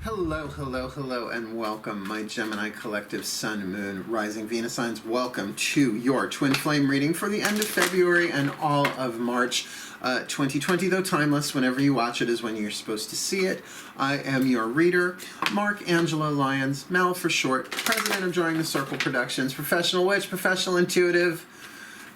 Hello, hello, hello, and welcome, my Gemini collective Sun, Moon, Rising, Venus signs. Welcome to your Twin Flame reading for the end of February and all of March 2020, though timeless. Whenever you watch it is when you're supposed to see it. I am your reader, Mark Angelo Lyons, Mal for short, president of Drawing the Circle Productions, professional witch, professional intuitive,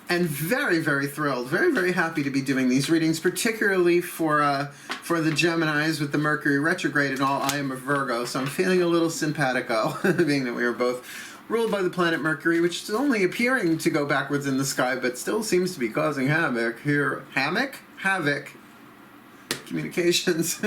and very, very thrilled, very, very happy to be doing these readings, particularly for the Geminis with the Mercury retrograde and all. I am a Virgo, so I'm feeling a little simpatico, being that we are both ruled by the planet Mercury, which is only appearing to go backwards in the sky, but still seems to be causing havoc here. Havoc? Communications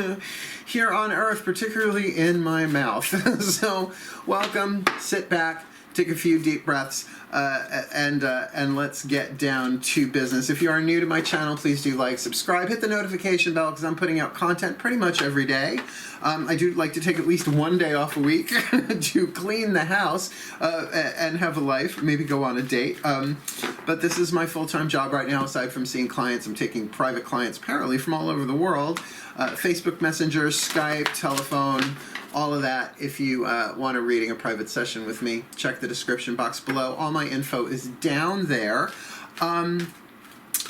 here on Earth, particularly in my mouth. So, welcome, sit back, take a few deep breaths, and let's get down to business. If you are new to my channel, please do like, subscribe, hit the notification bell, because I'm putting out content pretty much every day. I do like to take at least one day off a week to clean the house and have a life, maybe go on a date. But this is my full-time job right now. Aside from seeing clients, I'm taking private clients apparently from all over the world. Facebook Messenger, Skype, telephone, all of that. If you want a reading, a private session with me, check the description box below. All my info is down there.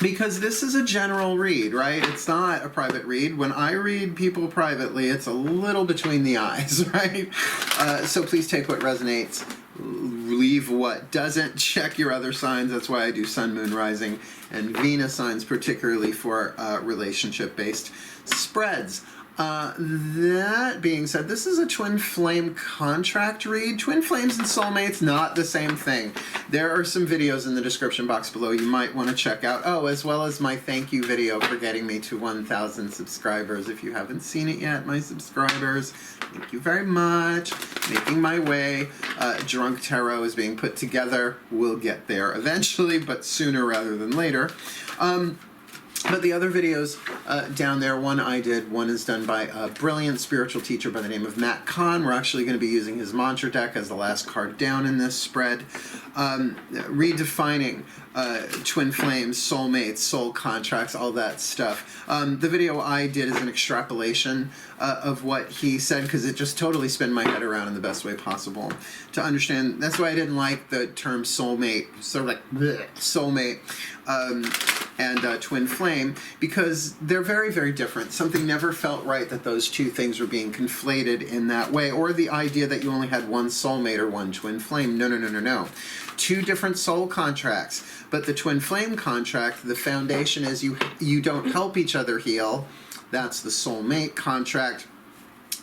Because this is a general read, right? It's not a private read. When I read people privately, it's a little between the eyes, right? So please take what resonates, leave what doesn't, check your other signs. That's why I do Sun, Moon, Rising, and Venus signs, particularly for relationship-based spreads. That being said, this is a twin flame contract read. Twin flames and soulmates, not the same thing. There are some videos in the description box below you might want to check out. Oh, as well as my thank you video for getting me to 1,000 subscribers. If you haven't seen it yet, my subscribers, thank you very much. Making my way. Drunk Tarot is being put together. We'll get there eventually, but sooner rather than later. But the other videos down there, one I did, one is done by a brilliant spiritual teacher by the name of Matt Kahn. We're actually going to be using his mantra deck as the last card down in this spread. Redefining twin flames, soulmates, soul contracts, all that stuff. The video I did is an extrapolation of what he said, because it just totally spun my head around in the best way possible to understand. That's why I didn't like the term soulmate, sort of like bleh, soulmate. And twin flame, because they're very, very different. Something never felt right that those two things were being conflated in that way, or the idea that you only had one soulmate or one twin flame. No, no, no, no, no. Two different soul contracts, but the twin flame contract, the foundation is you don't help each other heal. That's the soulmate contract.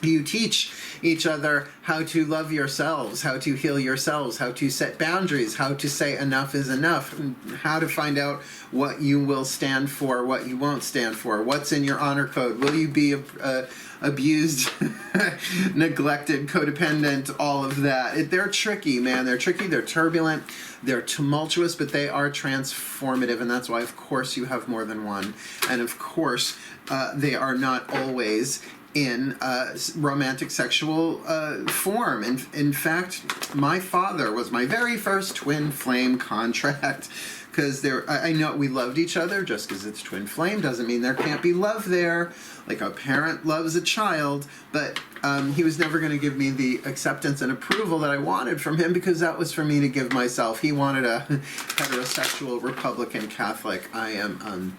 You teach each other how to love yourselves, how to heal yourselves, how to set boundaries, how to say enough is enough, how to find out what you will stand for, what you won't stand for, what's in your honor code, will you be abused, neglected, codependent, all of that. They're tricky, man. They're tricky, they're turbulent, they're tumultuous, but they are transformative, and that's why, of course, you have more than one. And, of course, they are not always in romantic sexual form. In fact, my father was my very first twin flame contract, because I know we loved each other. Just because it's twin flame doesn't mean there can't be love there, like a parent loves a child, but he was never going to give me the acceptance and approval that I wanted from him, because that was for me to give myself. He wanted a heterosexual Republican Catholic. I am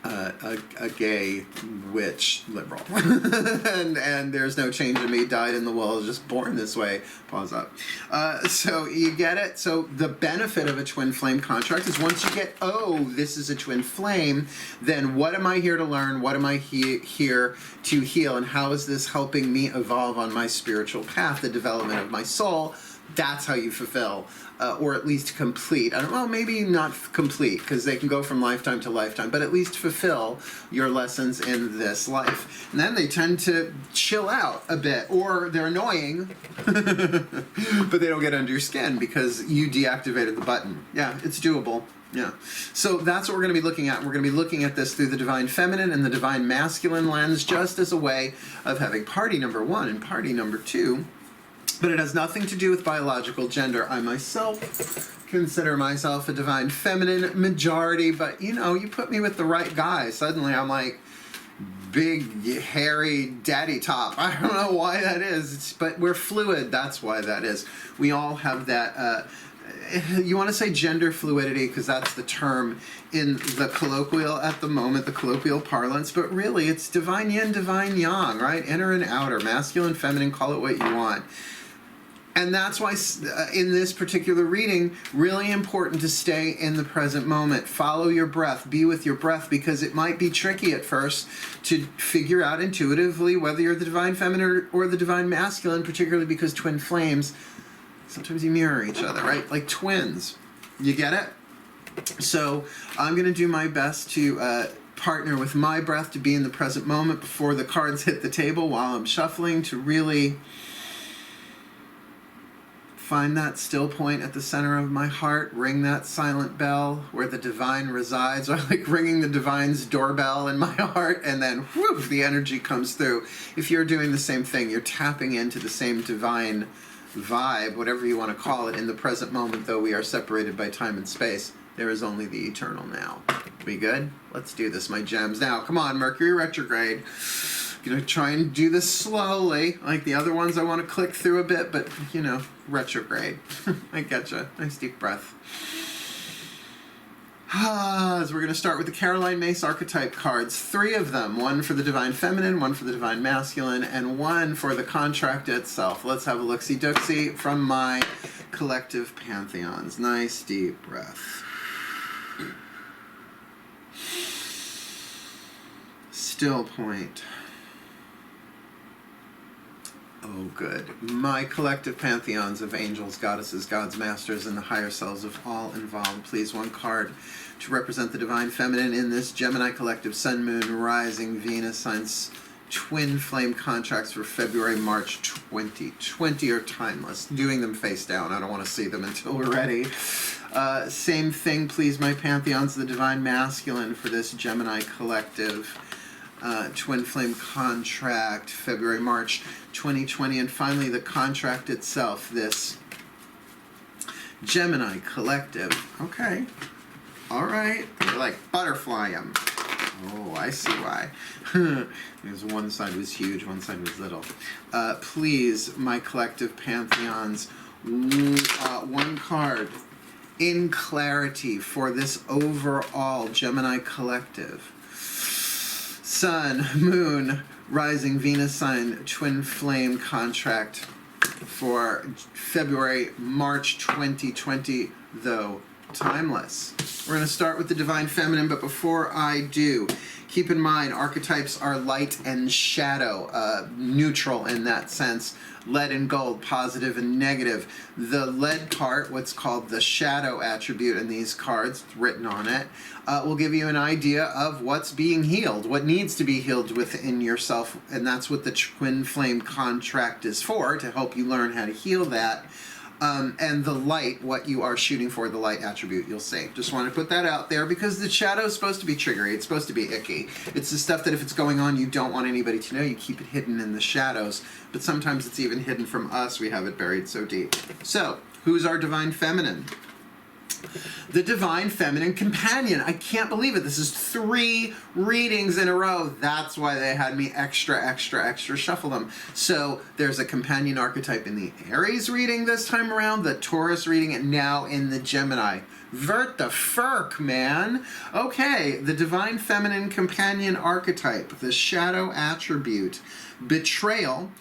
a gay witch liberal. and there's no change in me. Died in the will, just born this way. Pause up. So you get it? So the benefit of a twin flame contract is once you get, oh, this is a twin flame, then what am I here to learn? What am I here to heal? And how is this helping me evolve on my spiritual path, the development of my soul? That's how you fulfill, or at least complete. I don't know, maybe not complete, because they can go from lifetime to lifetime, but at least fulfill your lessons in this life. And then they tend to chill out a bit, or they're annoying, but they don't get under your skin because you deactivated the button. Yeah, it's doable. Yeah. So that's what we're going to be looking at. We're going to be looking at this through the divine feminine and the divine masculine lens, just as a way of having party number one and party number two. But it has nothing to do with biological gender. I myself consider myself a divine feminine majority, but you know, you put me with the right guy, suddenly I'm like big, hairy daddy top. I don't know why that is, but we're fluid. That's why that is. We all have that, you want to say gender fluidity because that's the term in the colloquial at the moment, the colloquial parlance, but really it's divine yin, divine yang, right? Inner and outer, masculine, feminine, call it what you want. And that's why in this particular reading, really important to stay in the present moment. Follow your breath. Be with your breath, because it might be tricky at first to figure out intuitively whether you're the divine feminine or the divine masculine, particularly because twin flames, sometimes you mirror each other, right? Like twins. You get it? So I'm going to do my best to partner with my breath to be in the present moment before the cards hit the table while I'm shuffling, to really find that still point at the center of my heart, ring that silent bell where the divine resides, or like ringing the divine's doorbell in my heart, and then whoosh, the energy comes through. If you're doing the same thing, you're tapping into the same divine vibe, whatever you want to call it, in the present moment, though we are separated by time and space. There is only the eternal now. We good? Let's do this, my gems. Now, come on, Mercury retrograde. Gonna try and do this slowly. Like the other ones, I want to click through a bit, but you know, retrograde. I getcha. Nice deep breath. So we're going to start with the Caroline Myss archetype cards. 3 of them. 1 for the divine feminine, 1 for the divine masculine, and 1 for the contract itself. Let's have a look-see-dooksy from my collective pantheons. Nice deep breath. Still point. Oh, good. My collective pantheons of angels, goddesses, gods, masters, and the higher selves of all involved. Please, 1 card to represent the divine feminine in this Gemini collective sun, moon, rising, Venus signs, twin flame contracts for February, March 2020 are timeless. Doing them face down. I don't want to see them until we're ready. Same thing, please, my pantheons, the divine masculine for this Gemini collective. Twin flame contract, February, March 2020, and finally the contract itself, this Gemini collective. Okay, all right, you're like butterfly 'em. Oh, I see why. Because one side was huge, one side was little. Please, my collective pantheons, 1 card in clarity for this overall Gemini collective. Sun, moon, rising, Venus sign, twin flame contract for February, March 2020, though timeless. We're going to start with the divine feminine, but before I do, keep in mind archetypes are light and shadow, neutral in that sense. Lead and gold, positive and negative. The lead part, what's called the shadow attribute in these cards, written on it, will give you an idea of what's being healed, what needs to be healed within yourself, and that's what the twin flame contract is for, to help you learn how to heal that. And the light, what you are shooting for, the light attribute, you'll see. Just want to put that out there, because the shadow is supposed to be triggery. It's supposed to be icky. It's the stuff that if it's going on, you don't want anybody to know. You keep it hidden in the shadows. But sometimes it's even hidden from us. We have it buried so deep. So, who's our divine feminine? The divine feminine companion. I can't believe it. This is 3 readings in a row. That's why they had me extra shuffle them. So there's a companion archetype in the Aries reading this time around, the Taurus reading, and now in the Gemini. Vert the Ferk, man. Okay, the divine feminine companion archetype, the shadow attribute. Betrayal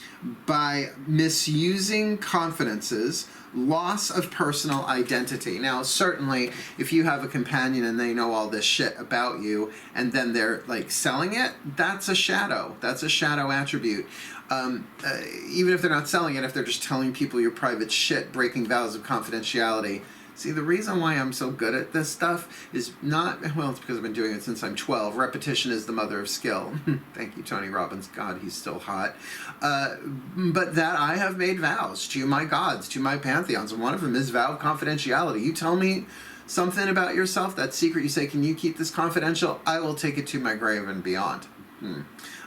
by misusing confidences, loss of personal identity. Now, certainly, if you have a companion and they know all this shit about you, and then they're like selling it, that's a shadow. That's a shadow attribute. Even if they're not selling it, if they're just telling people your private shit, breaking vows of confidentiality. See, the reason why I'm so good at this stuff is not, well, it's because I've been doing it since I'm 12. Repetition is the mother of skill. Thank you, Tony Robbins. God, he's still hot. But that I have made vows to my gods, to my pantheons, and one of them is vow of confidentiality. You tell me something about yourself, that secret, you say, can you keep this confidential? I will take it to my grave and beyond.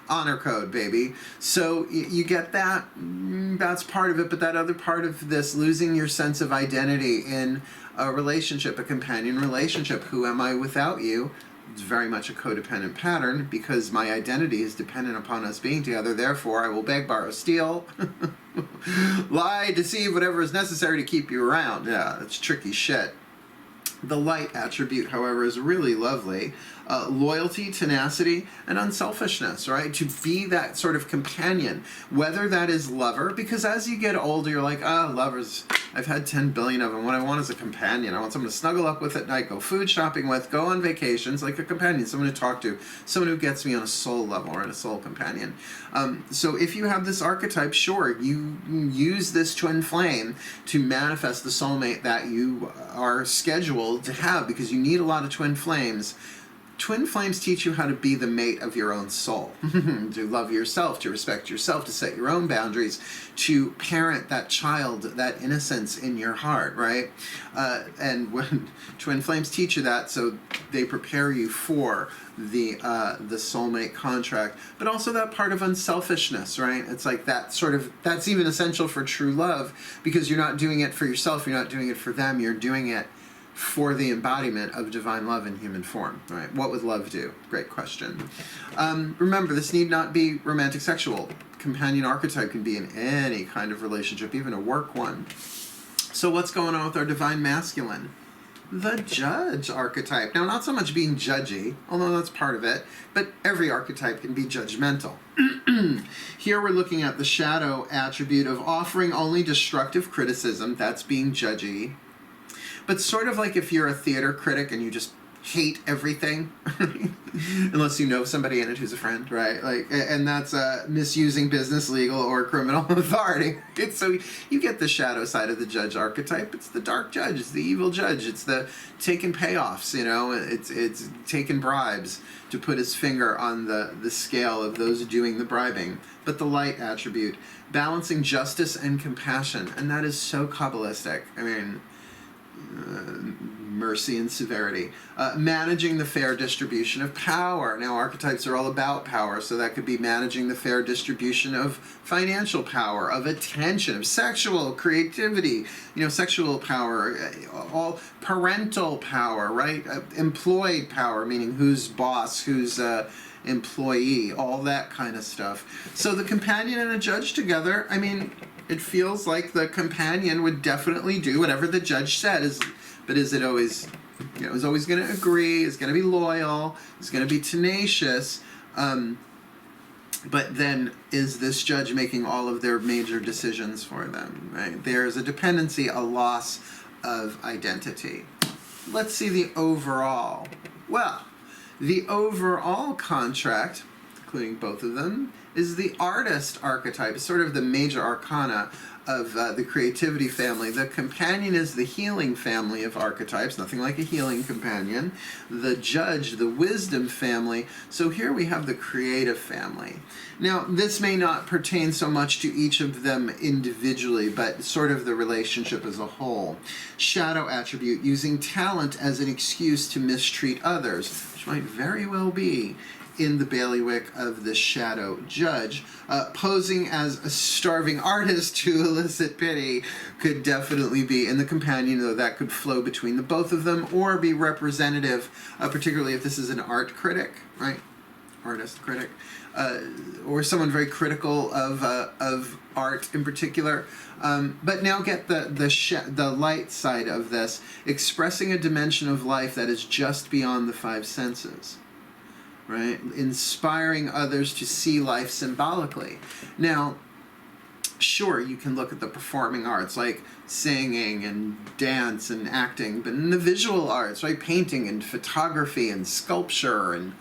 Honor code, baby. So you get that? That's part of it, but that other part of this, losing your sense of identity in a relationship, a companion relationship. Who am I without you? It's very much a codependent pattern because my identity is dependent upon us being together. Therefore, I will beg, borrow, steal, lie, deceive, whatever is necessary to keep you around. Yeah, that's tricky shit. The light attribute, however, is really lovely. Loyalty, tenacity, and unselfishness, right? To be that sort of companion, whether that is lover, because as you get older, you're like, lovers, I've had 10 billion of them. What I want is a companion. I want someone to snuggle up with at night, go food shopping with, go on vacations, like a companion, someone to talk to, someone who gets me on a soul level, or a soul companion. So if you have this archetype, sure, you use this twin flame to manifest the soulmate that you are scheduled to have, because you need a lot of twin flames. Twin flames teach you how to be the mate of your own soul, to love yourself, to respect yourself, to set your own boundaries, to parent that child, that innocence in your heart, right? And when twin flames teach you that, so they prepare you for the soulmate contract, but also that part of unselfishness, right? It's like that sort of, that's even essential for true love, because you're not doing it for yourself, you're not doing it for them, you're doing it for the embodiment of divine love in human form, right? What would love do? Great question. Remember, this need not be romantic sexual. Companion archetype can be in any kind of relationship, even a work one. So what's going on with our divine masculine? The judge archetype. Now, not so much being judgy, although that's part of it, but every archetype can be judgmental. Here we're looking at the shadow attribute of offering only destructive criticism. That's being judgy. But sort of like if you're a theater critic and you just hate everything, unless you know somebody in it who's a friend, right? Like, and that's misusing business, legal, or criminal authority. So you get the shadow side of the judge archetype. It's the dark judge. It's the evil judge. It's the taking payoffs. You know, it's taking bribes to put his finger on the scale of those doing the bribing. But the light attribute, balancing justice and compassion, and that is so Kabbalistic. I mean, mercy and severity. Managing the fair distribution of power. Now, archetypes are all about power, so that could be managing the fair distribution of financial power, of attention, of sexual creativity, sexual power, all parental power, right? Employed power, meaning who's boss, who's employee, all that kind of stuff. So the companion and a judge together, I mean, it feels like the companion would definitely do whatever the judge said. But is it always, is always going to agree, is going to be loyal, is going to be tenacious, but then is this judge making all of their major decisions for them, right? There's a dependency, a loss of identity. Let's see the overall. Well, the overall contract, including both of them, is the artist archetype. It's sort of the major arcana of the creativity family. The companion is the healing family of archetypes, nothing like a healing companion. The judge, the wisdom family. So here we have the creative family. Now, this may not pertain so much to each of them individually, but sort of the relationship as a whole. Shadow attribute, using talent as an excuse to mistreat others, which might very well be in the bailiwick of the shadow judge. Posing as a starving artist to elicit pity could definitely be in the companion, though that could flow between the both of them, or be representative, particularly if this is an art critic, right? Artist critic, or someone very critical of art in particular. But now get the light side of this, expressing a dimension of life that is just beyond the five senses. Right? Inspiring others to see life symbolically. Now, sure, you can look at the performing arts, like singing and dance and acting, but in the visual arts, right? Painting and photography and sculpture and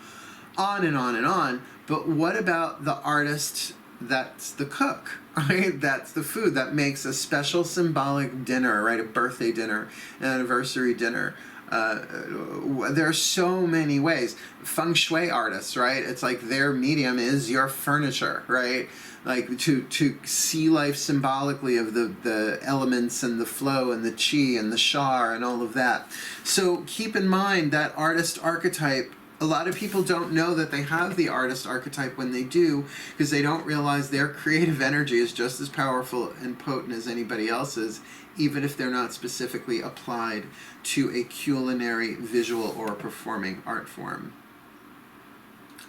on and on and on. But what about the artist that's the cook, right? That's the food that makes a special symbolic dinner, right? A birthday dinner, an anniversary dinner. There are so many ways. Feng Shui artists, right? It's like their medium is your furniture, right? Like to see life symbolically of the elements and the flow and the chi and the shar and all of that. So keep in mind that artist archetype. A lot of people don't know that they have the artist archetype when they do, because they don't realize their creative energy is just as powerful and potent as anybody else's, even if they're not specifically applied to a culinary, visual, or performing art form.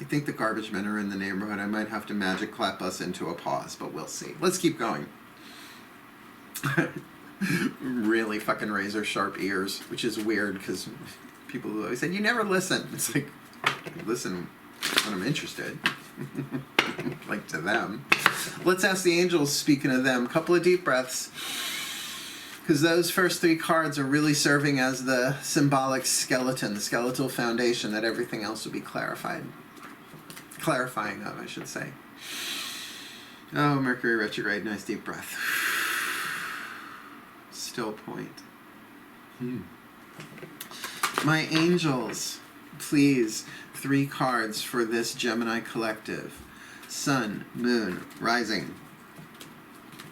I think the garbage men are in the neighborhood. I might have to magic clap us into a pause, but we'll see. Let's keep going. Really fucking razor sharp ears, which is weird because people always said, you never listen. It's like, listen when I'm interested. Like to them. Let's ask the angels, speaking of them, a couple of deep breaths. Because those first 3 cards are really serving as the symbolic skeleton, the skeletal foundation that everything else will be clarifying of, I should say. Oh, Mercury retrograde, nice deep breath. Still point. My angels, please, 3 cards for this Gemini collective. Sun, Moon, Rising,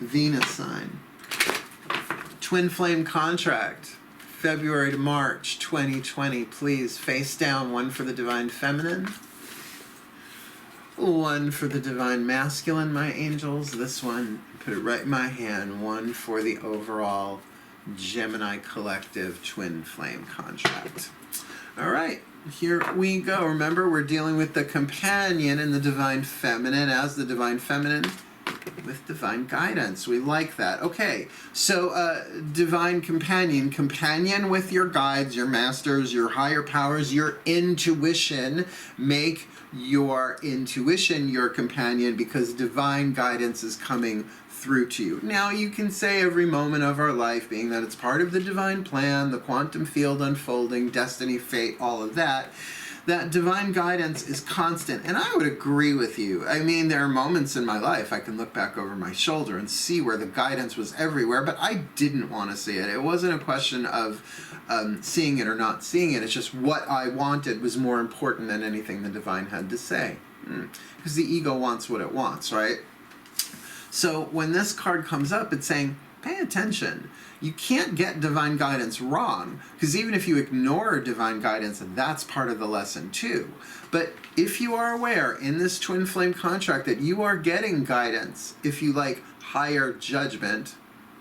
Venus sign. Twin flame contract, February to March 2020. Please, face down, 1 for the divine feminine, 1 for the divine masculine, my angels. This one, put it right in my hand, 1 for the overall Gemini collective twin flame contract. All right, here we go. Remember, we're dealing with the companion and the divine feminine as the divine feminine with divine guidance. We like that. Okay, so divine companion with your guides, your masters, your higher powers, your intuition. Make your intuition your companion because divine guidance is coming through to you. Now, you can say every moment of our life, being that it's part of the divine plan, the quantum field unfolding, destiny, fate, all of that, that divine guidance is constant. And I would agree with you. I mean, there are moments in my life I can look back over my shoulder and see where the guidance was everywhere, but I didn't want to see it. It wasn't a question of seeing it or not seeing it. It's just what I wanted was more important than anything the divine had to say. Because the ego wants what it wants, right? So when this card comes up, it's saying, pay attention. You can't get divine guidance wrong, because even if you ignore divine guidance, that's part of the lesson too. But if you are aware in this twin flame contract that you are getting guidance, if you like higher judgment,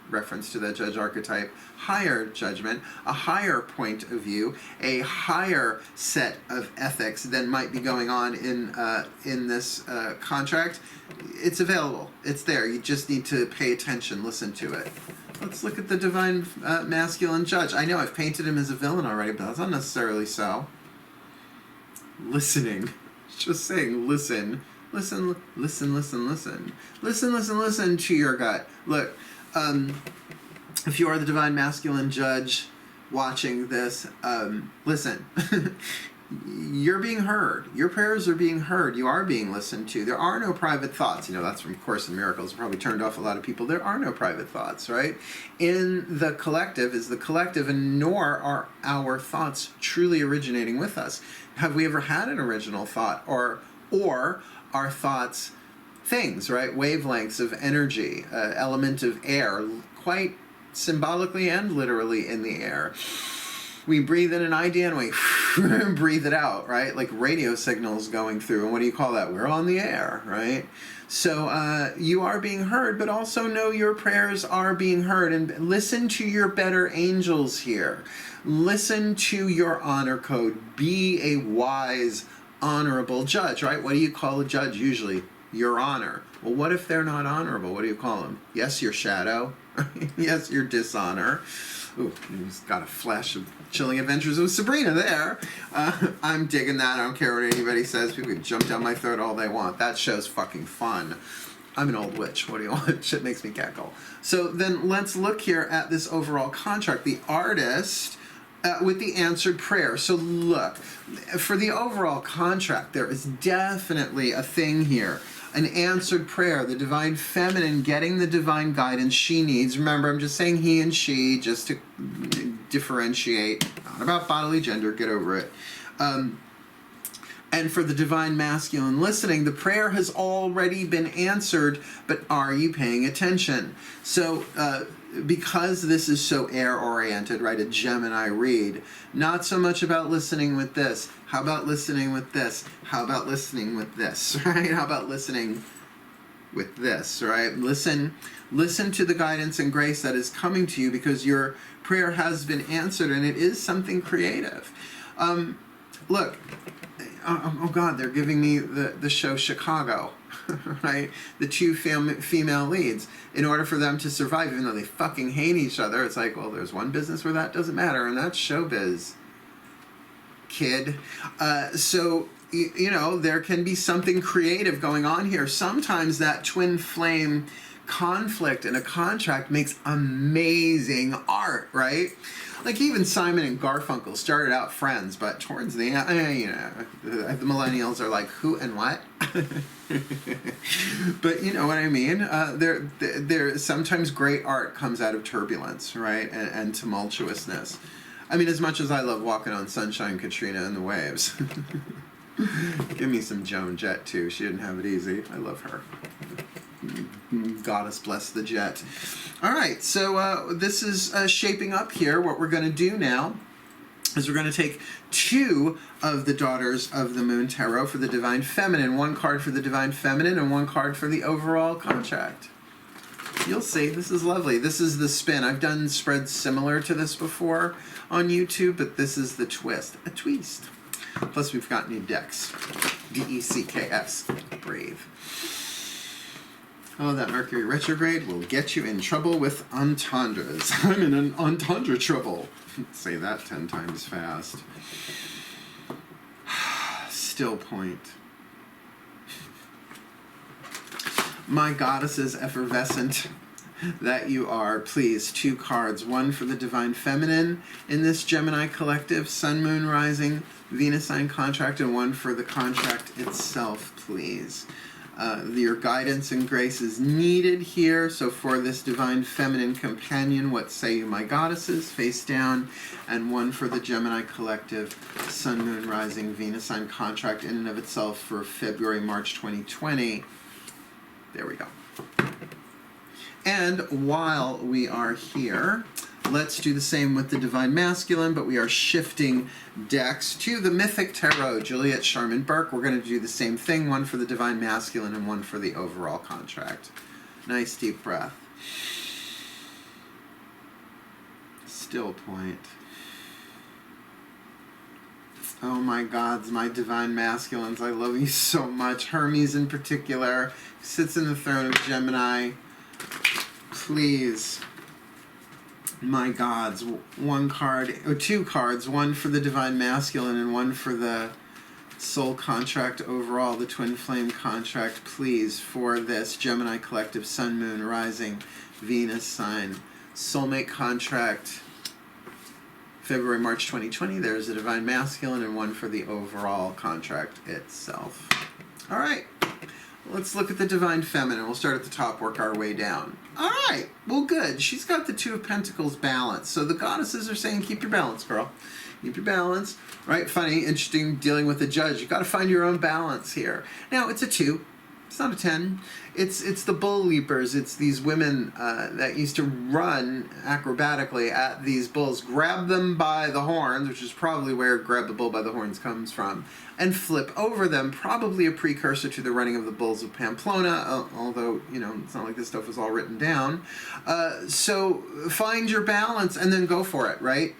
reference to that judge archetype, higher judgment, a higher point of view, a higher set of ethics than might be going on in this contract, it's available. It's there. You just need to pay attention, listen to it. Let's look at the divine masculine judge. I know I've painted him as a villain already, but that's not necessarily so. Listening. Just saying, listen. Listen, listen, listen, listen. Listen, listen, listen to your gut. Look, if you are the divine masculine judge watching this, listen. You're being heard. Your prayers are being heard. You are being listened to. There are no private thoughts. You know, that's from Course in Miracles. It probably turned off a lot of people. There are no private thoughts, right? In the collective is the collective, and nor are our thoughts truly originating with us. Have we ever had an original thought? Or are thoughts things, right? Wavelengths of energy, element of air, quite symbolically and literally in the air. We breathe in an idea and we breathe it out, right? Like radio signals going through. And what do you call that? We're on the air, right? So you are being heard, but also know your prayers are being heard. And listen to your better angels here. Listen to your honor code. Be a wise, honorable judge, right? What do you call a judge usually? Your honor. Well, what if they're not honorable? What do you call them? Yes, your shadow. Yes, your dishonor. Ooh, he's got a flash of Chilling Adventures with Sabrina there. I'm digging that. I don't care what anybody says. People can jump down my throat all they want. That show's fucking fun. I'm an old witch. What do you want? Shit makes me cackle. So then let's look here at this overall contract. The artist with the answered prayer. So look, for the overall contract, there is definitely a thing here. An answered prayer, the divine feminine getting the divine guidance she needs. Remember, I'm just saying he and she, just to differentiate. Not about bodily gender, get over it. And for the divine masculine listening, the prayer has already been answered, but are you paying attention? So, because this is so air-oriented, right, a Gemini read, not so much about listening with this. How about listening with this? How about listening with this, right? How about listening with this, right? Listen to the guidance and grace that is coming to you because your prayer has been answered and it is something creative. Look, oh God, they're giving me the show Chicago, right? The two female leads. In order for them to survive, even though they fucking hate each other, it's like, well, there's one business where that doesn't matter, and that's showbiz, kid. So, you know, there can be something creative going on here. Sometimes that twin flame conflict in a contract makes amazing art, right? Like even Simon and Garfunkel started out friends, but towards the end, you know, the millennials are like, who and what? But you know what I mean? There sometimes great art comes out of turbulence, right? And tumultuousness. I mean, as much as I love Walking on Sunshine, Katrina and the Waves. Give me some Joan Jett too. She didn't have it easy. I love her. Goddess bless the jet. All right, so this is shaping up here. What we're going to do now is we're going to take two of the Daughters of the Moon Tarot for the Divine Feminine. One card for the Divine Feminine and one card for the overall contract. You'll see. This is lovely. This is the spin. I've done spreads similar to this before on YouTube, but this is the twist. A twist. Plus, we've got new decks. D-E-C-K-S. Brave. Oh, that Mercury retrograde will get you in trouble with entendres. I'm in an entendre trouble. Say that 10 times fast. Still point. My goddesses effervescent that you are, please, two cards. One for the Divine Feminine in this Gemini collective, Sun, Moon, Rising, Venus sign contract, and one for the contract itself, please. Your guidance and grace is needed here. So for this Divine Feminine companion, what say you, my goddesses, face down, and one for the Gemini collective, Sun, Moon, Rising, Venus sign contract in and of itself for February, March 2020. There we go. And while we are here, let's do the same with the Divine Masculine, but we are shifting decks to the Mythic Tarot, Juliet Sharman Burke. We're going to do the same thing, one for the Divine Masculine and one for the overall contract. Nice deep breath. Still point. Oh my gods, my Divine Masculines, I love you so much. Hermes in particular, sits in the throne of Gemini. Please. My gods, one card, or two cards, one for the Divine Masculine and one for the Soul Contract overall, the Twin Flame Contract, please, for this Gemini Collective, Sun, Moon, Rising, Venus sign, Soulmate Contract, February, March 2020, there's a Divine Masculine and one for the overall contract itself. All right. Let's look at the Divine Feminine. We'll start at the top, work our way down. All right. Well, good. She's got the Two of Pentacles balance. So the goddesses are saying, keep your balance, girl. Keep your balance. Right? Funny, interesting, dealing with the judge. You've got to find your own balance here. Now, it's a 2. It's not a 10. It's the bull leapers. It's these women that used to run acrobatically at these bulls, grab them by the horns, which is probably where grab the bull by the horns comes from, and flip over them, probably a precursor to the running of the bulls of Pamplona, although, you know, it's not like this stuff was all written down. So find your balance and then go for it, right?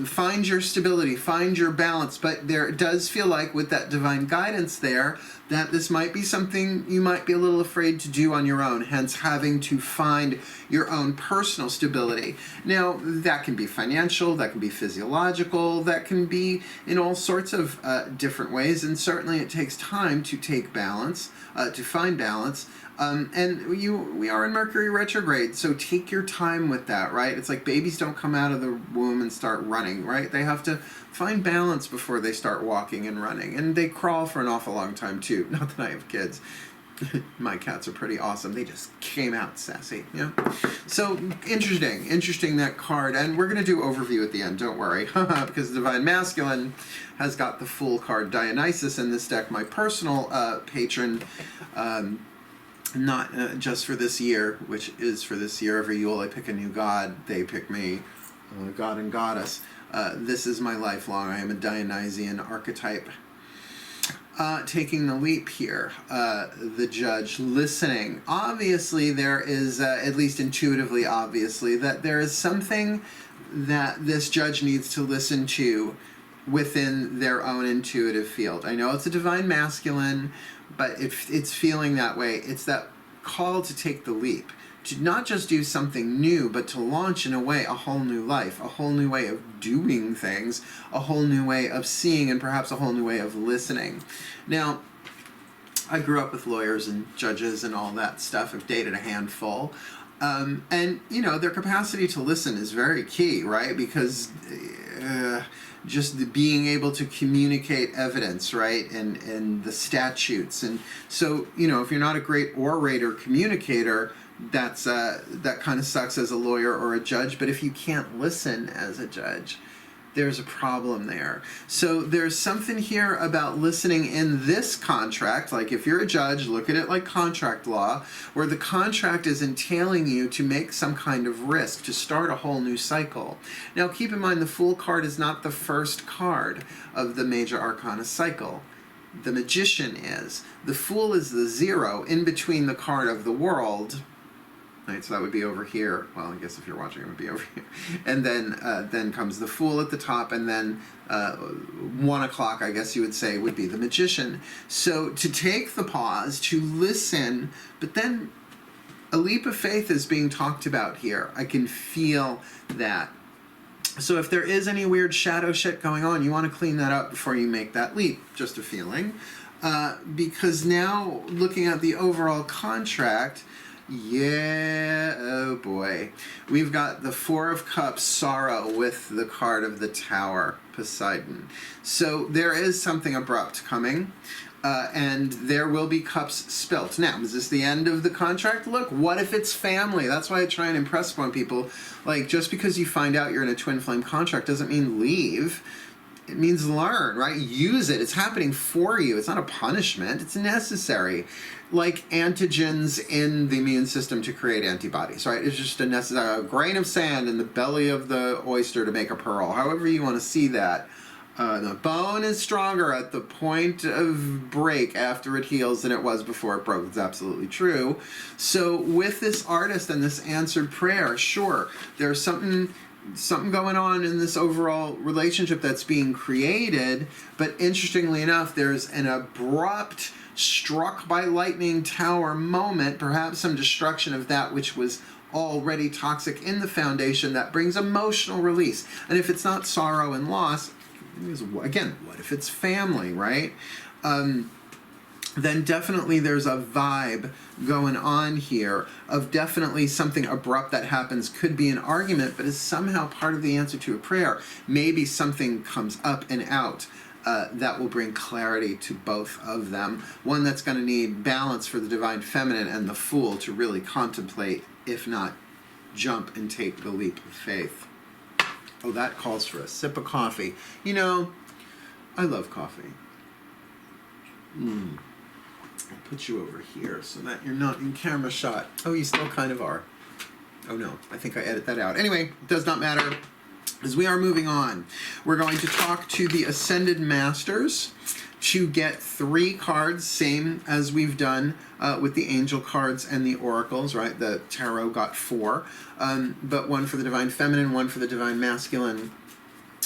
Find your stability, find your balance, but there does feel like with that divine guidance there, that this might be something you might be a little afraid to do on your own, hence having to find your own personal stability. Now, that can be financial, that can be physiological, that can be in all sorts of different ways, and certainly it takes time to take balance, to find balance. And we are in Mercury retrograde, so take your time with that, right? It's like babies don't come out of the womb and start running, right? They have to find balance before they start walking and running. And they crawl for an awful long time, too. Not that I have kids. My cats are pretty awesome. They just came out sassy, yeah? So, interesting that card. And we're going to do overview at the end, don't worry. Because the Divine Masculine has got the Fool card. Dionysus in this deck, my personal patron, not just for this year, which is for this year. Every Yule I pick a new god, they pick me, god and goddess. This is my lifelong. I am a Dionysian archetype. Taking the leap here, the judge listening. Obviously, there is, at least intuitively obviously, that there is something that this judge needs to listen to within their own intuitive field. I know it's a divine masculine, but if it's feeling that way, it's that call to take the leap, to not just do something new, but to launch in a way a whole new life, a whole new way of doing things, a whole new way of seeing, and perhaps a whole new way of listening. Now, I grew up with lawyers and judges and all that stuff. I've dated a handful. And, you know, their capacity to listen is very key, right? Because just being able to communicate evidence, right? And the statutes. And so, you know, if you're not a great orator, communicator, that kind of sucks as a lawyer or a judge. But if you can't listen as a judge, there's a problem there. So there's something here about listening in this contract. Like if you're a judge, look at it like contract law, where the contract is entailing you to make some kind of risk, to start a whole new cycle. Now keep in mind, the Fool card is not the first card of the major arcana cycle. The Magician is. The Fool is the 0 in between the card of the World. Right, so that would be over here. Well, I guess if you're watching, it would be over here. And then comes the Fool at the top, and then 1 o'clock, I guess you would say, would be the Magician. So to take the pause, to listen, but then a leap of faith is being talked about here. I can feel that. So if there is any weird shadow shit going on, you want to clean that up before you make that leap. Just a feeling. Because now, looking at the overall contract, yeah, oh boy. We've got the 4 of Cups, sorrow, with the card of the Tower, Poseidon. So there is something abrupt coming, and there will be cups spilt. Now, is this the end of the contract? Look, what if it's family? That's why I try and impress upon people. Like, just because you find out you're in a twin flame contract doesn't mean leave. It means learn, right? Use it. It's happening for you. It's not a punishment. It's necessary. Like antigens in the immune system to create antibodies, right? It's just a grain of sand in the belly of the oyster to make a pearl. However you want to see that. The bone is stronger at the point of break after it heals than it was before it broke. It's absolutely true. So with this artist and this answered prayer, sure, there's something going on in this overall relationship that's being created, but interestingly enough, there's an abrupt struck by lightning tower moment, perhaps some destruction of that which was already toxic in the foundation that brings emotional release. And if it's not sorrow and loss, again, what if it's family, right? Then definitely there's a vibe going on here of definitely something abrupt that happens. Could be an argument, but is somehow part of the answer to a prayer. Maybe something comes up and out that will bring clarity to both of them. One that's going to need balance for the divine feminine and the Fool to really contemplate, if not jump and take the leap of faith. Oh, that calls for a sip of coffee. You know, I love coffee. I'll put you over here so that you're not in camera shot. Oh, you still kind of are. Oh no, I think I edit that out. Anyway, it does not matter. As we are moving on, we're going to talk to the Ascended Masters to get 3 cards, same as we've done with the angel cards and the oracles, right? The tarot got 4, but 1 for the divine feminine, 1 for the divine masculine,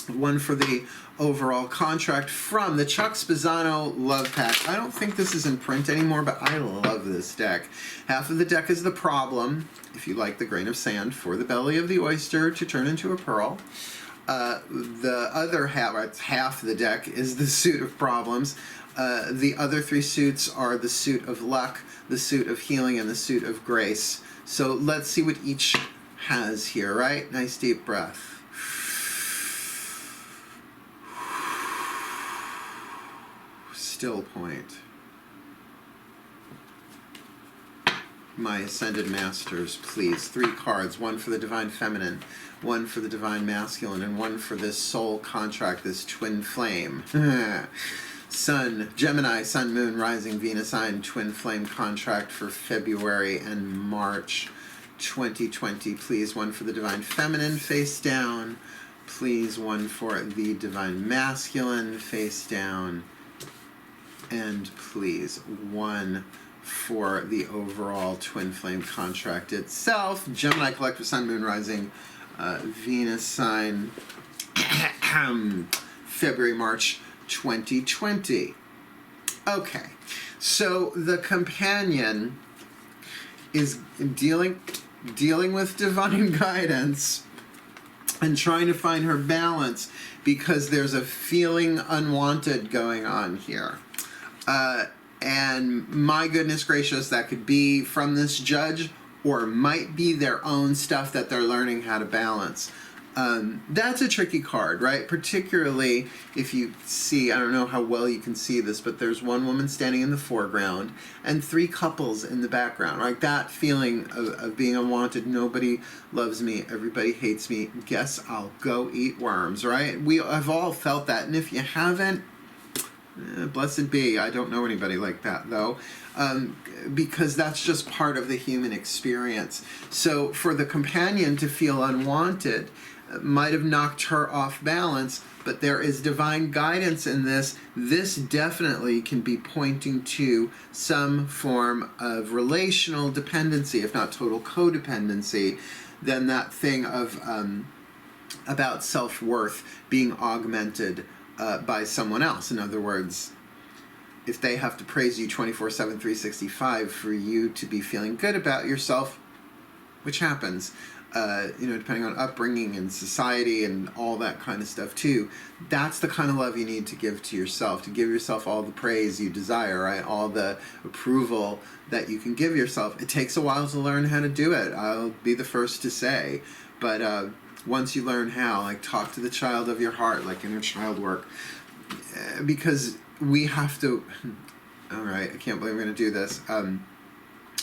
1 for the overall contract from the Chuck Spezzano Love Pack. I don't think this is in print anymore, but I love this deck. Half of the deck is the problem, if you like the grain of sand, for the belly of the oyster to turn into a pearl. The other half of the deck is the suit of problems. The other 3 suits are the suit of luck, the suit of healing, and the suit of grace. So let's see what each has here, right? Nice deep breath. Still point. My Ascended Masters, please. 3 cards. 1 for the divine feminine, 1 for the divine masculine, and 1 for this soul contract, this twin flame. Sun, Gemini, Sun, Moon, Rising, Venus sign, twin flame contract for February and March 2020. Please, 1 for the divine feminine, face down. Please, 1 for the divine masculine, face down. And please, 1 for the overall twin flame contract itself. Gemini collective, Sun, Moon, Rising, Venus sign, February, March 2020. Okay, so the companion is dealing with divine guidance and trying to find her balance because there's a feeling unwanted going on here. And my goodness gracious, that could be from this judge or might be their own stuff that they're learning how to balance. That's a tricky card, right? Particularly if you see, I don't know how well you can see this, but there's one woman standing in the foreground and 3 couples in the background, right? That feeling of being unwanted, nobody loves me, everybody hates me, guess I'll go eat worms, right? We have all felt that, and if you haven't, blessed be. I don't know anybody like that, though, because that's just part of the human experience. So for the companion to feel unwanted might have knocked her off balance, but there is divine guidance in this. This definitely can be pointing to some form of relational dependency, if not total codependency. Then that thing of about self-worth being augmented by someone else. In other words, if they have to praise you 24/7, 365 for you to be feeling good about yourself, which happens, depending on upbringing and society and all that kind of stuff too, that's the kind of love you need to give to yourself, to give yourself all the praise you desire, right? All the approval that you can give yourself. It takes a while to learn how to do it, I'll be the first to say, but once you learn how, like, talk to the child of your heart, like inner child work, because we have to, all right, I can't believe I'm going to do this,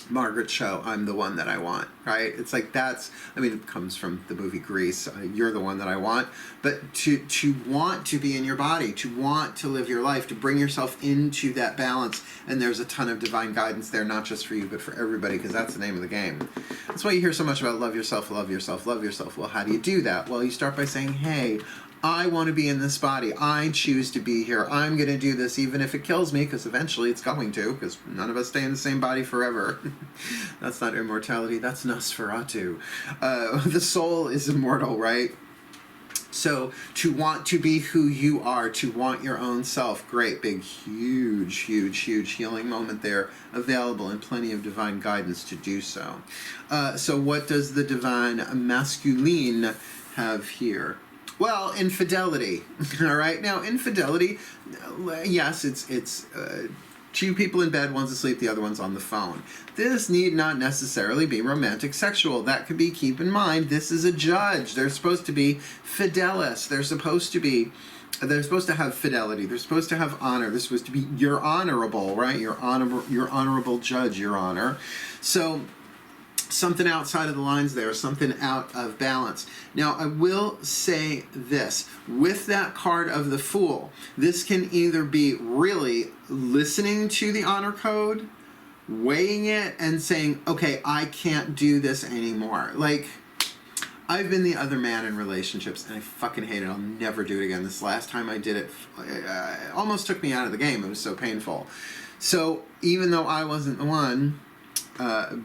Margaret Cho, I'm the one that I want, right? It's like that's, I mean, it comes from the movie Grease, you're the one that I want, but to want to be in your body, to want to live your life, to bring yourself into that balance, and there's a ton of divine guidance there, not just for you, but for everybody, because that's the name of the game. That's why you hear so much about love yourself, love yourself, love yourself. Well, how do you do that? Well, you start by saying, hey, I want to be in this body. I choose to be here. I'm going to do this even if it kills me, because eventually it's going to, because none of us stay in the same body forever. That's not immortality. That's Nosferatu. The soul is immortal, right? So to want to be who you are, to want your own self, great, big, huge, huge, huge healing moment there, available and plenty of divine guidance to do so. So what does the divine masculine have here? Well, infidelity. All right. Now, infidelity, yes, it's 2 people in bed, one's asleep, the other one's on the phone. This need not necessarily be romantic sexual. That could be, keep in mind, this is a judge. They're supposed to be fidelis. They're supposed to have fidelity. They're supposed to have honor. They're supposed to be, you're honorable, right? You're honorable judge, your honor. So something outside of the lines there, something out of balance. Now, I will say this. With that card of the Fool, this can either be really listening to the honor code, weighing it, and saying, okay, I can't do this anymore. Like, I've been the other man in relationships, and I fucking hate it. I'll never do it again. This last time I did it, it almost took me out of the game. It was so painful. So even though I wasn't the one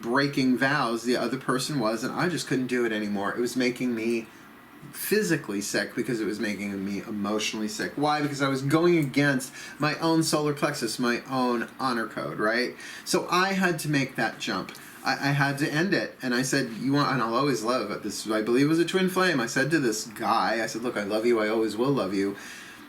breaking vows, the other person was, and I just couldn't do it anymore. It was making me physically sick because it was making me emotionally sick. Why? Because I was going against my own solar plexus, my own honor code, right? So I had to make that jump. I had to end it. And I said, you want, and I'll always love it. This, I believe, was a twin flame. I said to this guy, I said, look, I love you. I always will love you.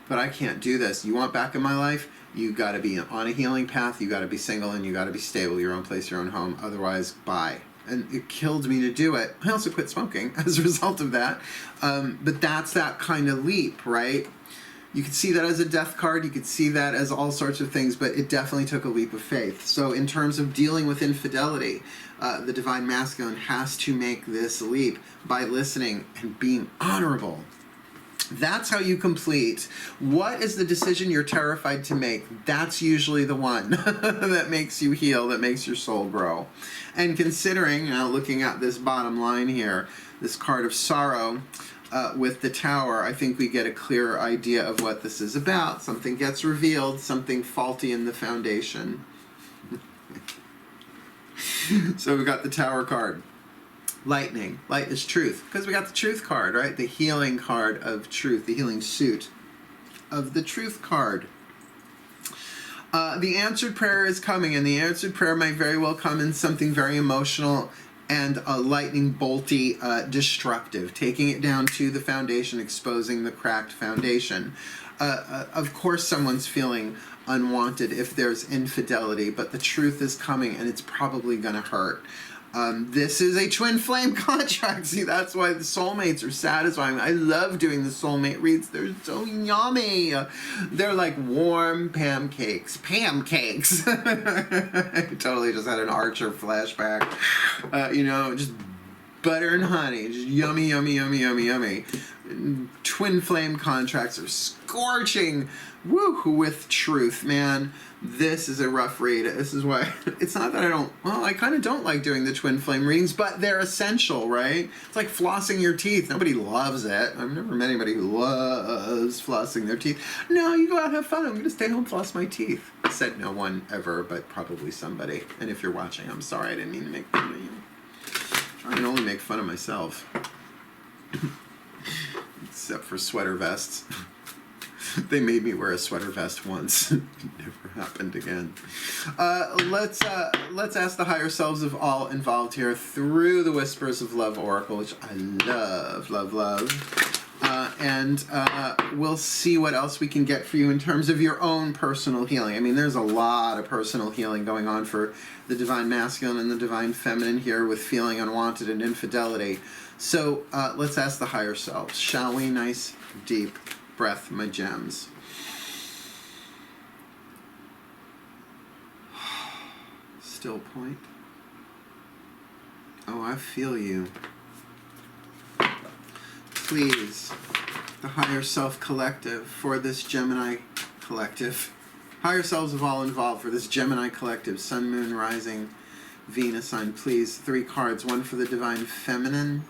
But I can't do this. You want back in my life? You got to be on a healing path. You got to be single, and you got to be stable, your own place, your own home. Otherwise, bye. And it killed me to do it. I also quit smoking as a result of that. But that's that kind of leap, right? You could see that as a death card. You could see that as all sorts of things, but it definitely took a leap of faith. So in terms of dealing with infidelity, the divine masculine has to make this leap by listening and being honorable. That's how you complete. What is the decision you're terrified to make? That's usually the one that makes you heal, that makes your soul grow. And considering, looking at this bottom line here, this card of sorrow with the Tower, I think we get a clearer idea of what this is about. Something gets revealed, something faulty in the foundation. So we got the Tower card. Lightning. Light is truth. Because we got the truth card, right? The healing card of truth, the healing suit. of the Truth card. The answered prayer is coming, and the answered prayer might very well come in something very emotional and lightning bolty, destructive, taking it down to the foundation, exposing the cracked foundation. Of course someone's feeling unwanted if there's infidelity, but the truth is coming, and it's probably going to hurt. This is a twin flame contract. See, that's why the soulmates are satisfying. I love doing the soulmate reads. They're so yummy. They're like warm pancakes. Pancakes. I totally just had an Archer flashback. Just butter and honey. Just yummy, yummy, yummy, yummy, yummy. Twin flame contracts are scorching. Woo, with truth, man. This is a rough read. This is why it's not that I kind of don't like doing the twin flame readings, but they're essential, right? It's like flossing your teeth. Nobody loves it. I've never met anybody who loves flossing their teeth. No, you go out and have fun. I'm going to stay home, floss my teeth. Said no one ever, but probably somebody. And if you're watching, I'm sorry. I didn't mean to make fun of you. I can only make fun of myself. Except for sweater vests. They made me wear a sweater vest once. It never happened again. Let's ask the higher selves of all involved here through the Whispers of Love Oracle, which I love, love, love. And we'll see what else we can get for you in terms of your own personal healing. I mean, there's a lot of personal healing going on for the Divine Masculine and the Divine Feminine here with feeling unwanted and infidelity. So let's ask the higher selves, shall we? Nice, deep breath, my gems. Still point. Oh, I feel you. Please, the higher self collective for this Gemini collective. Higher selves of all involved for this Gemini collective. Sun, Moon, Rising, Venus sign. Please, 3 cards. 1 for the Divine Feminine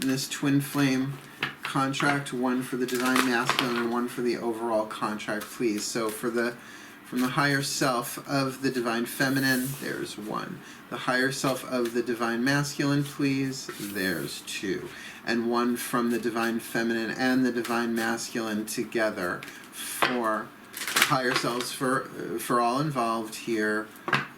in this twin flame contract, 1 for the Divine Masculine, and 1 for the overall contract, please. So from the higher self of the Divine Feminine, there's 1. The higher self of the Divine Masculine, please, there's 2. And 1 from the Divine Feminine and the Divine Masculine together for higher selves for all involved here.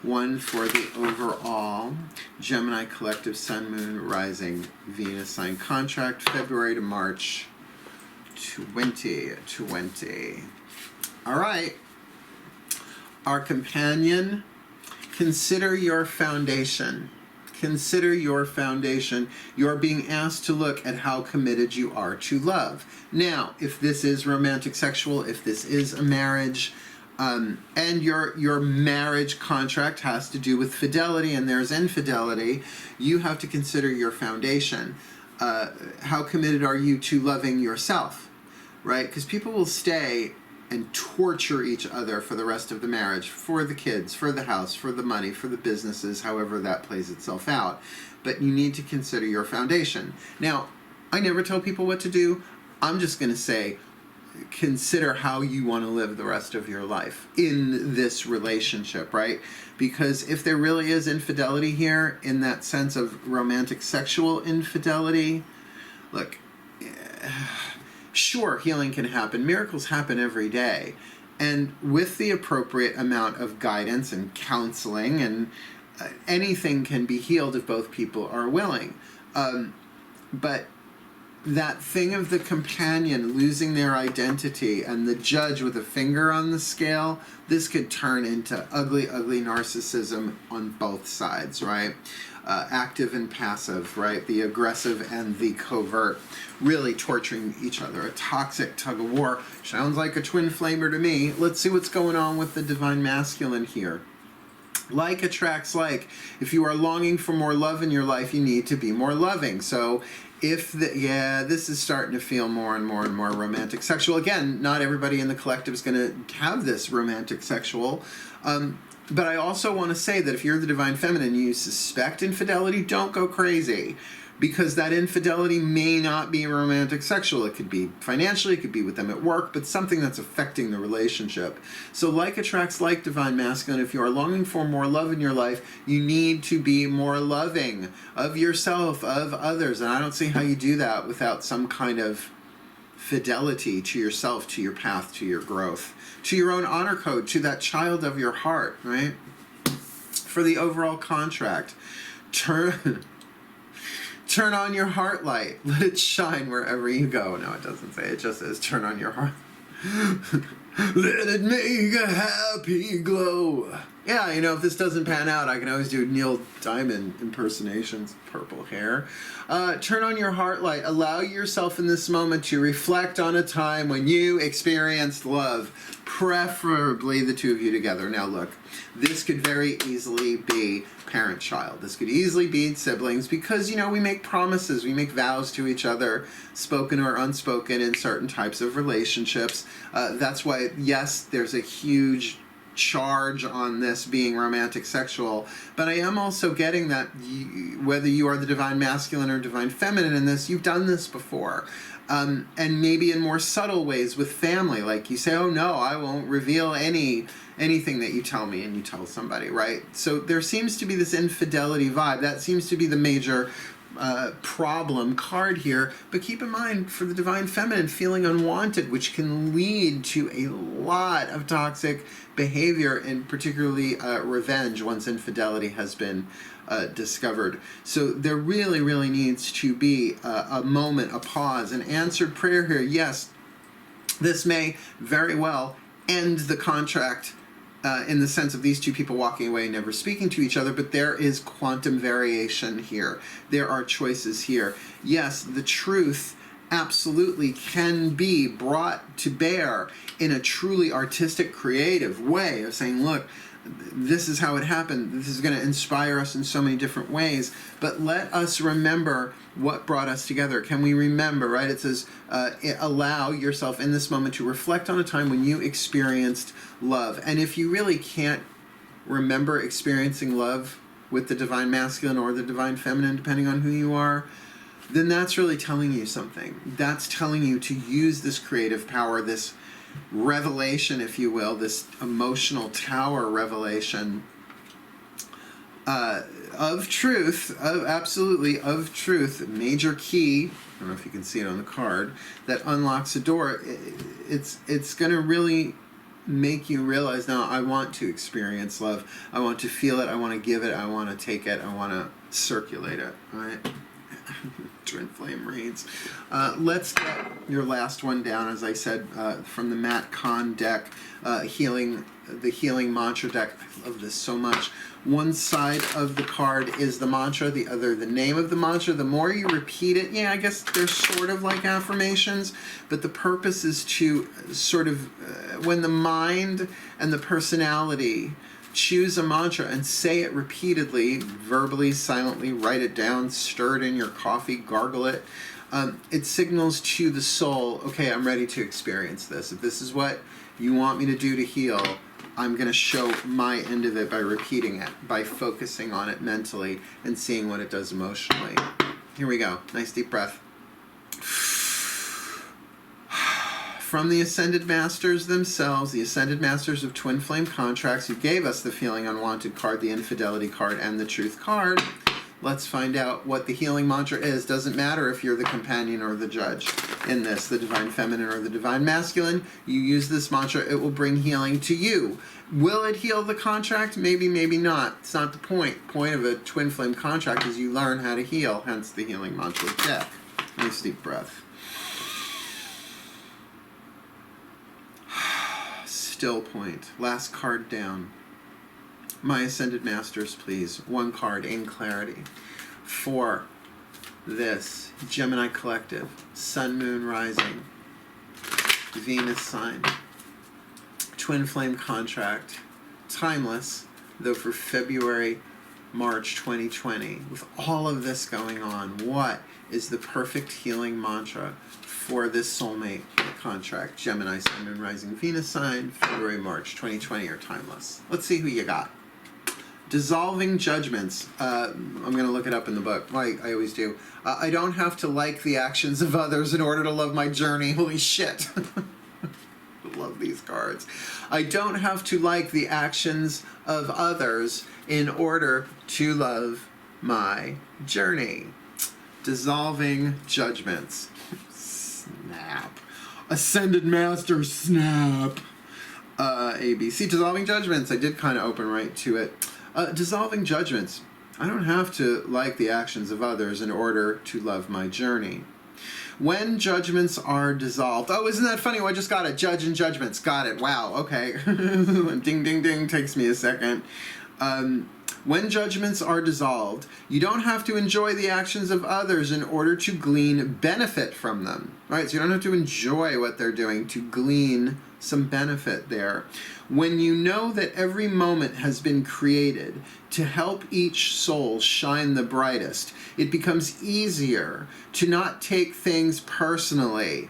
1 for the overall Gemini collective Sun, Moon, Rising, Venus sign contract, February to March 2020. All right. Our companion, consider your foundation. Consider your foundation. You're being asked to look at how committed you are to love. Now, if this is romantic sexual, if this is a marriage, and your marriage contract has to do with fidelity and there's infidelity, you have to consider your foundation. How committed are you to loving yourself, right? Because people will stay and torture each other for the rest of the marriage, for the kids, for the house, for the money, for the businesses, however that plays itself out. But you need to consider your foundation. Now, I never tell people what to do. I'm just going to say, consider how you want to live the rest of your life in this relationship, right? Because if there really is infidelity here, in that sense of romantic sexual infidelity, look, sure, healing can happen. Miracles happen every day. And with the appropriate amount of guidance and counseling, and anything can be healed if both people are willing. But that thing of the companion losing their identity and the judge with a finger on the scale, this could turn into ugly, ugly narcissism on both sides, right? Active and passive, right? The aggressive and the covert, really torturing each other. A toxic tug of war. Sounds like a twin flamer to me. Let's see what's going on with the Divine Masculine here. Like attracts like. If you are longing for more love in your life, you need to be more loving. So this is starting to feel more and more and more romantic sexual. Again, not everybody in the collective is going to have this romantic sexual. But I also want to say that if you're the Divine Feminine and you suspect infidelity, don't go crazy. Because that infidelity may not be romantic sexual. It could be financially, it could be with them at work, but something that's affecting the relationship. So like attracts like, Divine Masculine. If you are longing for more love in your life, you need to be more loving of yourself, of others. And I don't see how you do that without some kind of fidelity to yourself, to your path, to your growth, to your own honor code, to that child of your heart, right? For the overall contract, turn on your heart light. Let it shine wherever you go. No, it doesn't say. It just says turn on your heart. Let it make a happy glow. Yeah, you know, if this doesn't pan out, I can always do Neil Diamond impersonations. Purple hair. Turn on your heart light. Allow yourself in this moment to reflect on a time when you experienced love. Preferably the two of you together. Now look, this could very easily be parent-child. This could easily be siblings because, you know, we make promises, we make vows to each other, spoken or unspoken, in certain types of relationships. That's why, yes, there's a huge charge on this being romantic sexual, but I am also getting that whether you are the divine masculine or divine feminine in this, you've done this before. And maybe in more subtle ways with family, like you say, oh no, I won't reveal anything that you tell me, and you tell somebody, right? So there seems to be this infidelity vibe. That seems to be the major problem card here. But keep in mind, for the divine feminine, feeling unwanted, which can lead to a lot of toxic behavior, and particularly revenge once infidelity has been discovered. So there really, really needs to be a moment, a pause, an answered prayer here. Yes, this may very well end the contract in the sense of these two people walking away and never speaking to each other, but there is quantum variation here. There are choices here. Yes, the truth absolutely can be brought to bear in a truly artistic, creative way of saying, look, this is how it happened. This is going to inspire us in so many different ways. But let us remember what brought us together. Can we remember, right? It says, allow yourself in this moment to reflect on a time when you experienced love. And if you really can't remember experiencing love with the divine masculine or the divine feminine, depending on who you are, then that's really telling you something. That's telling you to use this creative power, this revelation, if you will, this emotional tower revelation of truth, of truth, major key. I don't know if you can see it on the card, that unlocks a door. It's going to really make you realize, now I want to experience love. I want to feel it. I want to give it. I want to take it. I want to circulate it. All right. Twin flame reads. Let's get your last one down, as I said, from the Matt Kahn deck, the healing mantra deck. I love this so much. One side of the card is the mantra, the other the name of the mantra. The more you repeat it, yeah, I guess they're sort of like affirmations, but the purpose is to sort of, when the mind and the personality choose a mantra and say it repeatedly, verbally, silently, write it down, stir it in your coffee, gargle it. It signals to the soul, okay, I'm ready to experience this. If this is what you want me to do to heal, I'm going to show my end of it by repeating it, by focusing on it mentally and seeing what it does emotionally. Here we go. Nice deep breath. From the Ascended Masters themselves, the Ascended Masters of Twin Flame Contracts, who gave us the Feeling Unwanted card, the Infidelity card, and the Truth card, let's find out what the healing mantra is. Doesn't matter if you're the companion or the judge in this, the Divine Feminine or the Divine Masculine. You use this mantra, it will bring healing to you. Will it heal the contract? Maybe, maybe not. It's not the point. Point of a Twin Flame contract is you learn how to heal, hence the healing mantra deck. Nice deep breath. Still point. Last card down. My Ascended Masters, please. One card in clarity. For this Gemini collective, Sun, Moon, Rising, Venus sign, Twin Flame contract, timeless, though for February, March 2020. With all of this going on, what is the perfect healing mantra for this soulmate contract? Gemini, Sun, Moon, Rising, Venus sign, February, March 2020, or timeless. Let's see who you got. Dissolving judgments. I'm going to look it up in the book. I always do. I don't have to like the actions of others in order to love my journey. Holy shit. I love these cards. I don't have to like the actions of others in order to love my journey. Dissolving judgments. Snap. Ascended Master, snap. ABC, dissolving judgments. I did kind of open right to it. Dissolving judgments. I don't have to like the actions of others in order to love my journey. When judgments are dissolved. Oh, isn't that funny? Oh, I just got it. Judge and judgments. Got it. Wow. Okay. Ding, ding, ding. Takes me a second. When judgments are dissolved, you don't have to enjoy the actions of others in order to glean benefit from them. Right? So you don't have to enjoy what they're doing to glean some benefit there. When you know that every moment has been created to help each soul shine the brightest, it becomes easier to not take things personally,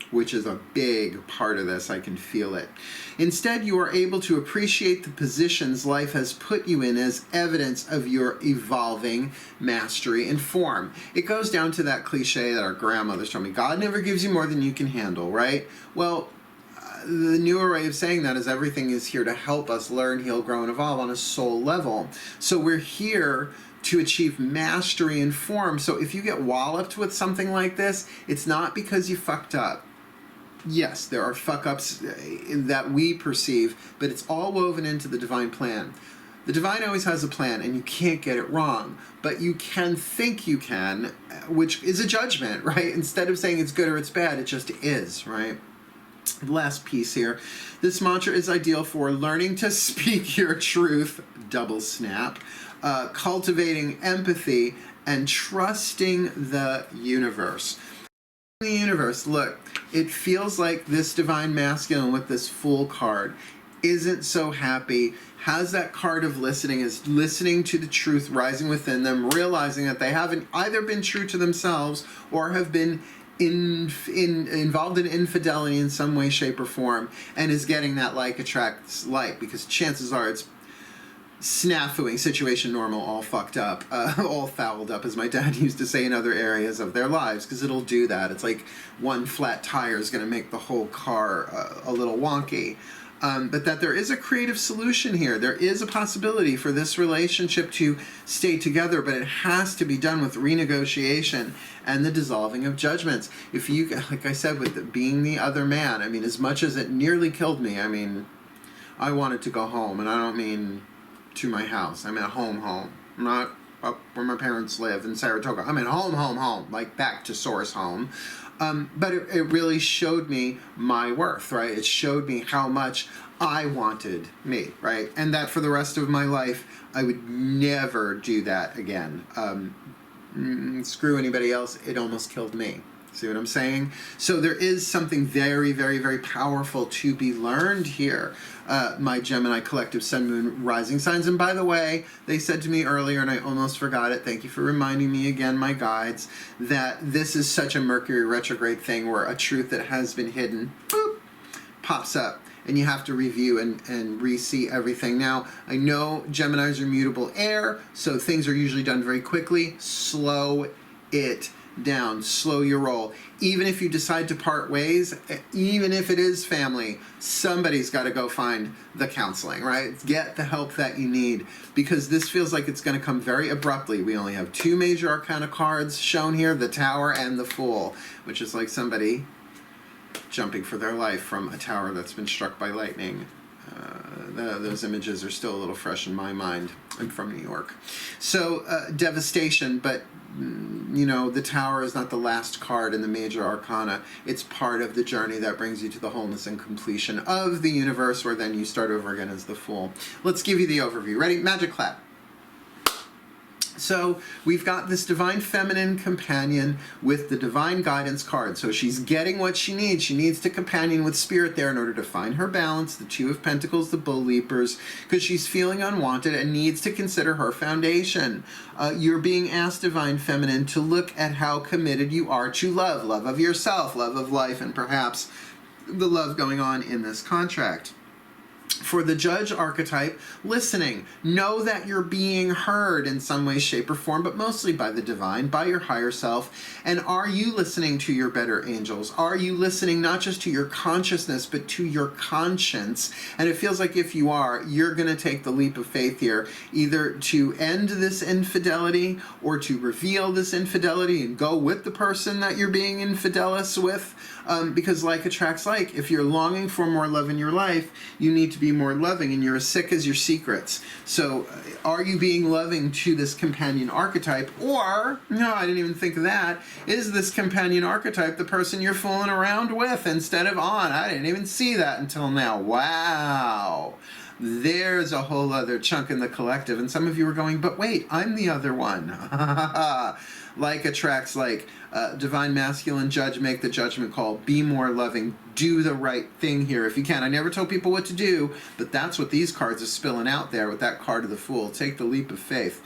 which is a big part of this. I can feel it. Instead, you are able to appreciate the positions life has put you in as evidence of your evolving mastery and form. It goes down to that cliche that our grandmothers told me, God never gives you more than you can handle, right? Well, the newer way of saying that is everything is here to help us learn, heal, grow, and evolve on a soul level. So we're here to achieve mastery and form. So if you get walloped with something like this, it's not because you fucked up. Yes, there are fuck-ups that we perceive, but it's all woven into the divine plan. The divine always has a plan, and you can't get it wrong. But you can think you can, which is a judgment, right? Instead of saying it's good or it's bad, it just is, right? Last piece here. This mantra is ideal for learning to speak your truth, double snap, cultivating empathy, and trusting the universe. The universe, look, it feels like this divine masculine with this Fool card isn't so happy, has that card of listening, is listening to the truth rising within them, realizing that they haven't either been true to themselves or have been involved in infidelity in some way, shape, or form, and is getting that like attracts like, because chances are it's snafuing, situation normal, all fucked up, all fouled up, as my dad used to say, in other areas of their lives, because it'll do that. It's like one flat tire is going to make the whole car a little wonky. But that there is a creative solution here. There is a possibility for this relationship to stay together, but it has to be done with renegotiation and the dissolving of judgments. If you, like I said, with being the other man, I mean, as much as it nearly killed me, I mean, I wanted to go home, and I don't mean to my house. I mean home. I'm not up where my parents live in Saratoga. I mean home, like back to source home. But it really showed me my worth, right? It showed me how much I wanted me, right? And that for the rest of my life, I would never do that again. Screw anybody else. It almost killed me. See what I'm saying? So there is something very, very, very powerful to be learned here, my Gemini collective sun, moon, rising signs. And by the way, they said to me earlier, and I almost forgot it, thank you for reminding me again, my guides, that this is such a Mercury retrograde thing where a truth that has been hidden, boop, pops up. And you have to review and re-see everything. Now, I know Geminis are mutable air, so things are usually done very quickly. Slow it down, slow your roll. Even if you decide to part ways, even if it is family, somebody's got to go find the counseling, right? Get the help that you need, because this feels like it's going to come very abruptly. We only have two major arcana cards shown here, the Tower and the Fool, which is like somebody jumping for their life from a tower that's been struck by lightning. Those images are still a little fresh in my mind. I'm from New York. So, devastation, but you know, the Tower is not the last card in the major arcana. It's part of the journey that brings you to the wholeness and completion of the universe, where then you start over again as the Fool. Let's give you the overview. Ready? Magic clap. So we've got this divine feminine companion with the divine guidance card. So she's getting what she needs. She needs to companion with spirit there in order to find her balance, the Two of Pentacles, the Bull Leapers, because she's feeling unwanted and needs to consider her foundation. You're being asked, divine feminine, to look at how committed you are to love. Love of yourself, love of life, and perhaps the love going on in this contract. For the judge archetype, listening. Know that you're being heard in some way, shape, or form, but mostly by the divine, by your higher self. And are you listening to your better angels? Are you listening not just to your consciousness, but to your conscience? And it feels like if you are, you're going to take the leap of faith here, either to end this infidelity or to reveal this infidelity and go with the person that you're being infidelis with. Because like attracts like. If you're longing for more love in your life, you need to be more loving, and you're as sick as your secrets. So are you being loving to this companion archetype? Or, no, I didn't even think of that, is this companion archetype the person you're fooling around with instead of on? I didn't even see that until now. Wow. There's a whole other chunk in the collective. And some of you are going, but wait, I'm the other one. Like attracts like. Divine masculine judge, make the judgment call. Be more loving. Do the right thing here if you can. I never tell people what to do, but that's what these cards are spilling out there with that card of the Fool. Take the leap of faith.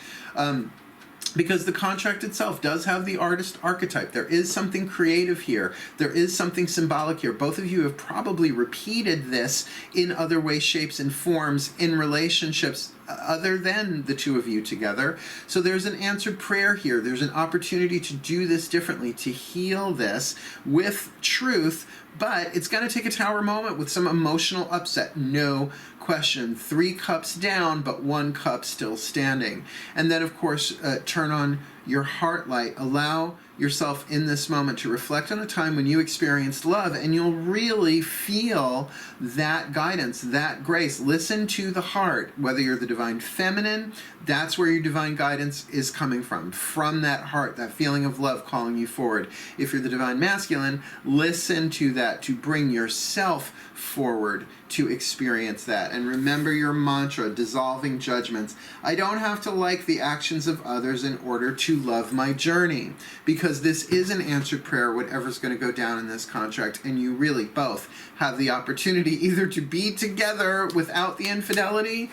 Because the contract itself does have the artist archetype. There is something creative here. There is something symbolic here. Both of you have probably repeated this in other ways, shapes, and forms in relationships other than the two of you together. So there's an answered prayer here. There's an opportunity to do this differently, to heal this with truth, but it's going to take a tower moment with some emotional upset. No question. 3 cups down, but 1 cup still standing. And then, of course, turn on your heart light. Allow yourself in this moment to reflect on a time when you experienced love, and you'll really feel that guidance, that grace. Listen to the heart. Whether you're the divine feminine, that's where your divine guidance is coming from that heart, that feeling of love calling you forward. If you're the divine masculine, listen to that to bring yourself forward to experience that. And remember your mantra, dissolving judgments. I don't have to like the actions of others in order to love my journey, because this is an answered prayer, whatever's going to go down in this contract, and you really both have the opportunity either to be together without the infidelity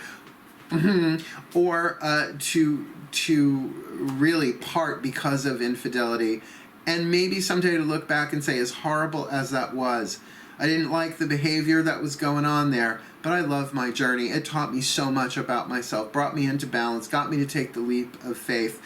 or to really part because of infidelity, and maybe someday to look back and say, as horrible as that was, I didn't like the behavior that was going on there, but I love my journey. It taught me so much about myself, brought me into balance, got me to take the leap of faith,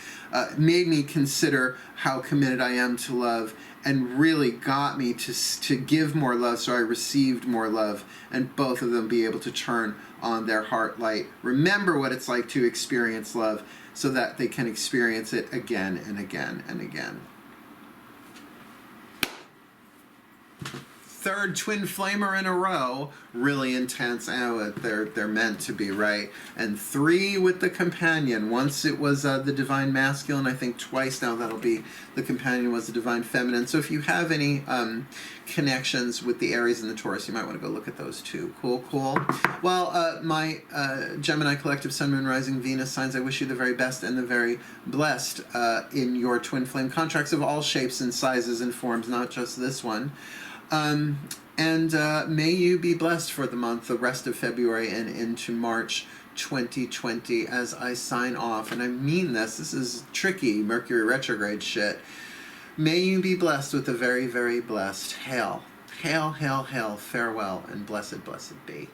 made me consider how committed I am to love, and really got me to give more love, so I received more love, and both of them be able to turn on their heart light. Remember what it's like to experience love so that they can experience it again and again and again. Third twin flamer in a row, really intense. Oh, they're meant to be, right? And 3 with the companion. Once it was the divine masculine, I think twice now that'll be the companion was the divine feminine. So if you have any connections with the Aries and the Taurus, you might want to go look at those too. Cool. Well, my Gemini collective Sun, Moon, Rising, Venus signs, I wish you the very best and the very blessed in your twin flame contracts of all shapes and sizes and forms, not just this one. And may you be blessed for the month, the rest of February and into March 2020 as I sign off. And I mean this is tricky Mercury retrograde shit. May you be blessed with the very, very blessed. Hail, hail, hail, hail, farewell, and blessed, blessed be.